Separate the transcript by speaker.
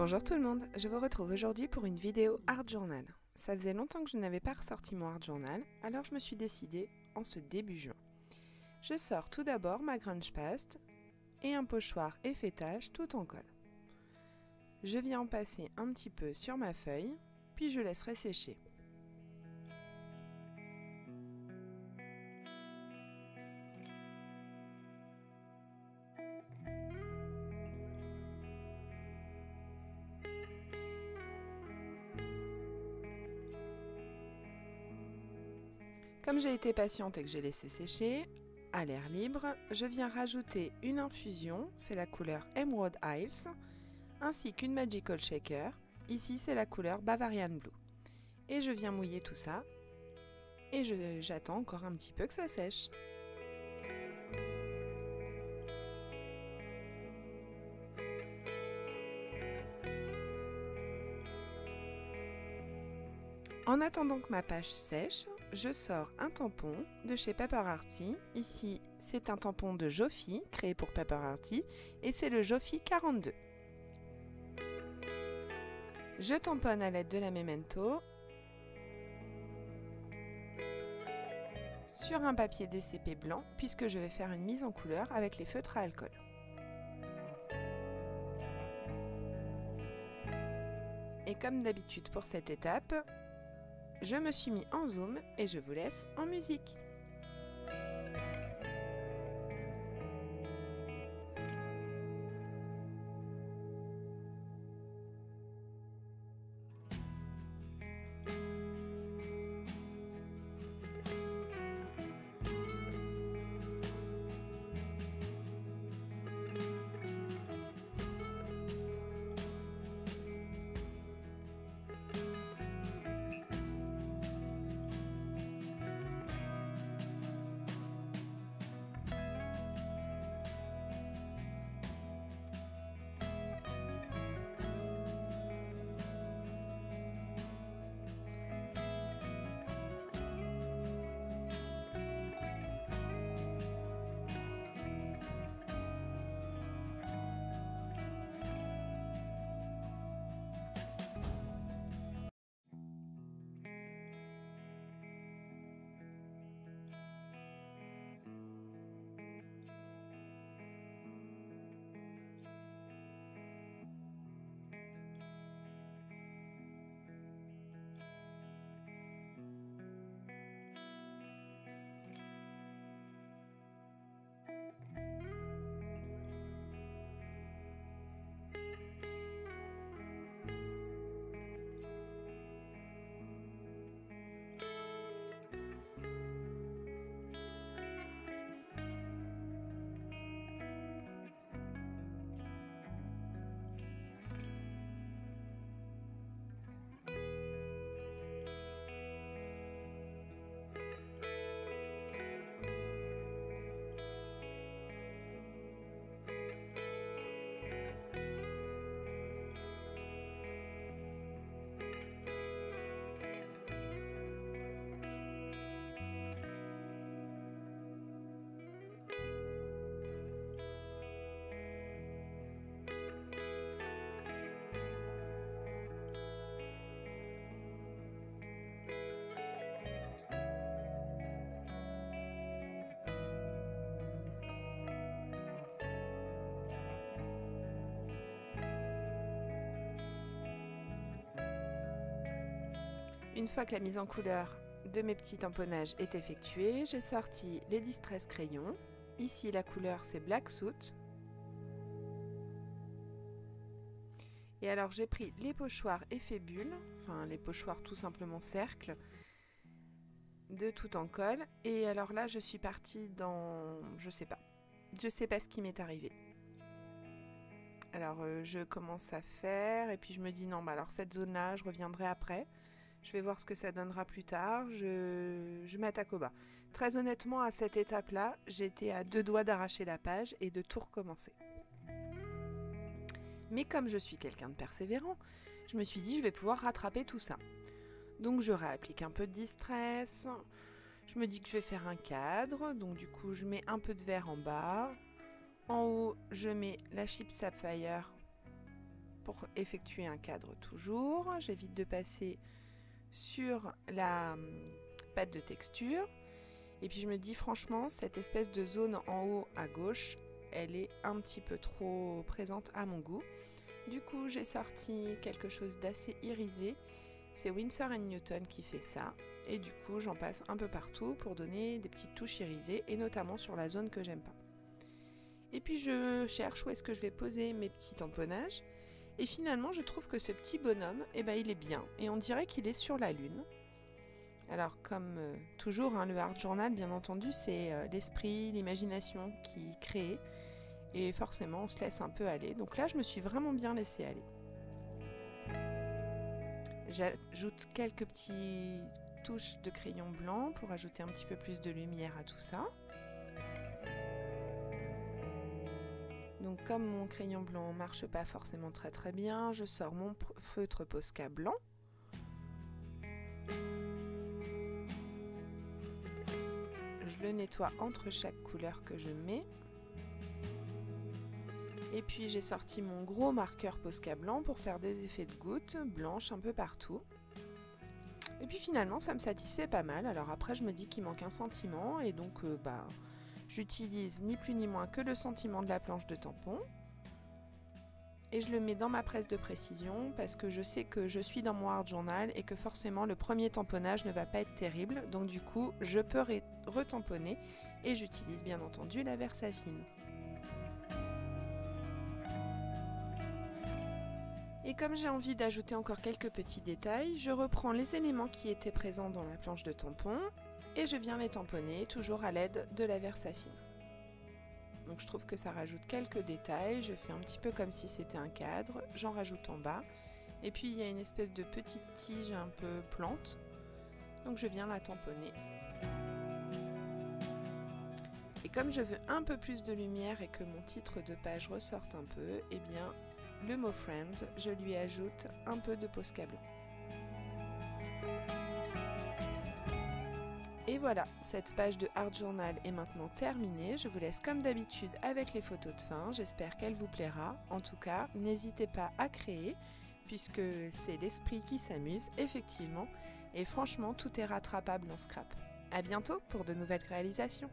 Speaker 1: Bonjour tout le monde, je vous retrouve aujourd'hui pour une vidéo Art Journal. Ça faisait longtemps que je n'avais pas ressorti mon Art Journal, alors je me suis décidée en ce début juin. Je sors tout d'abord ma grunge paste et un pochoir et fêtage tout en colle. Je viens en passer un petit peu sur ma feuille, puis je laisserai sécher. Comme j'ai été patiente et que j'ai laissé sécher, à l'air libre, je viens rajouter une infusion, c'est la couleur Emerald Isles, ainsi qu'une Magical Shaker, ici c'est la couleur Bavarian Blue. Et je viens mouiller tout ça, et j'attends encore un petit peu que ça sèche. En attendant que ma page sèche, je sors un tampon de chez Paper Arty. Ici, c'est un tampon de Jofi, créé pour Paper Arty, et c'est le Jofi 42. Je tamponne à l'aide de la Memento sur un papier DCP blanc, puisque je vais faire une mise en couleur avec les feutres à alcool. Et comme d'habitude pour cette étape, je me suis mis en zoom et je vous laisse en musique. Une fois que la mise en couleur de mes petits tamponnages est effectuée, j'ai sorti les Distress crayons. Ici, la couleur, c'est Black Soot. Et alors, j'ai pris les pochoirs effet bulle, enfin les pochoirs tout simplement cercle, de tout en colle. Et alors là, je suis partie dans... je sais pas ce qui m'est arrivé. Alors, je commence à faire, et puis je me dis non, bah alors cette zone-là, je reviendrai après. Je vais voir ce que ça donnera plus tard, je m'attaque au bas. Très honnêtement, à cette étape-là, j'étais à 2 doigts d'arracher la page et de tout recommencer. Mais comme je suis quelqu'un de persévérant, je me suis dit je vais pouvoir rattraper tout ça. Donc je réapplique un peu de distress, je me dis que je vais faire un cadre, donc du coup je mets un peu de vert en bas. En haut, je mets la Chip Sapphire pour effectuer un cadre toujours. J'évite de passer sur la pâte de texture. Et puis je me dis franchement, cette espèce de zone en haut à gauche, elle est un petit peu trop présente à mon goût. Du coup, j'ai sorti quelque chose d'assez irisé. C'est Winsor & Newton qui fait ça. Et du coup, j'en passe un peu partout pour donner des petites touches irisées, et notamment sur la zone que j'aime pas. Et puis je cherche où est-ce que je vais poser mes petits tamponnages. Et finalement, je trouve que ce petit bonhomme, eh ben, il est bien. Et on dirait qu'il est sur la lune. Alors comme toujours, hein, le art journal, bien entendu, c'est l'esprit, l'imagination qui crée. Et forcément, on se laisse un peu aller. Donc là, je me suis vraiment bien laissée aller. J'ajoute quelques petites touches de crayon blanc pour ajouter un petit peu plus de lumière à tout ça. Donc comme mon crayon blanc marche pas forcément très bien, je sors mon feutre Posca blanc. Je le nettoie entre chaque couleur que je mets. Et puis j'ai sorti mon gros marqueur Posca blanc pour faire des effets de gouttes blanches un peu partout. Et puis finalement ça me satisfait pas mal. Alors après je me dis qu'il manque un sentiment et donc j'utilise ni plus ni moins que le sentiment de la planche de tampon. Et je le mets dans ma presse de précision parce que je sais que je suis dans mon art journal et que forcément le premier tamponnage ne va pas être terrible. Donc du coup je peux retamponner et j'utilise bien entendu la Versafine. Et comme j'ai envie d'ajouter encore quelques petits détails, je reprends les éléments qui étaient présents dans la planche de tampon et je viens les tamponner toujours à l'aide de la Versafine. Donc je trouve que ça rajoute quelques détails, je fais un petit peu comme si c'était un cadre, j'en rajoute en bas. Et puis il y a une espèce de petite tige un peu plante, donc je viens la tamponner. Et comme je veux un peu plus de lumière et que mon titre de page ressorte un peu, eh bien le mot Friends, je lui ajoute un peu de Posca blanc. Et voilà, cette page de art journal est maintenant terminée. Je vous laisse comme d'habitude avec les photos de fin. J'espère qu'elle vous plaira. En tout cas, n'hésitez pas à créer, puisque c'est l'esprit qui s'amuse, effectivement. Et franchement, tout est rattrapable en scrap. À bientôt pour de nouvelles réalisations.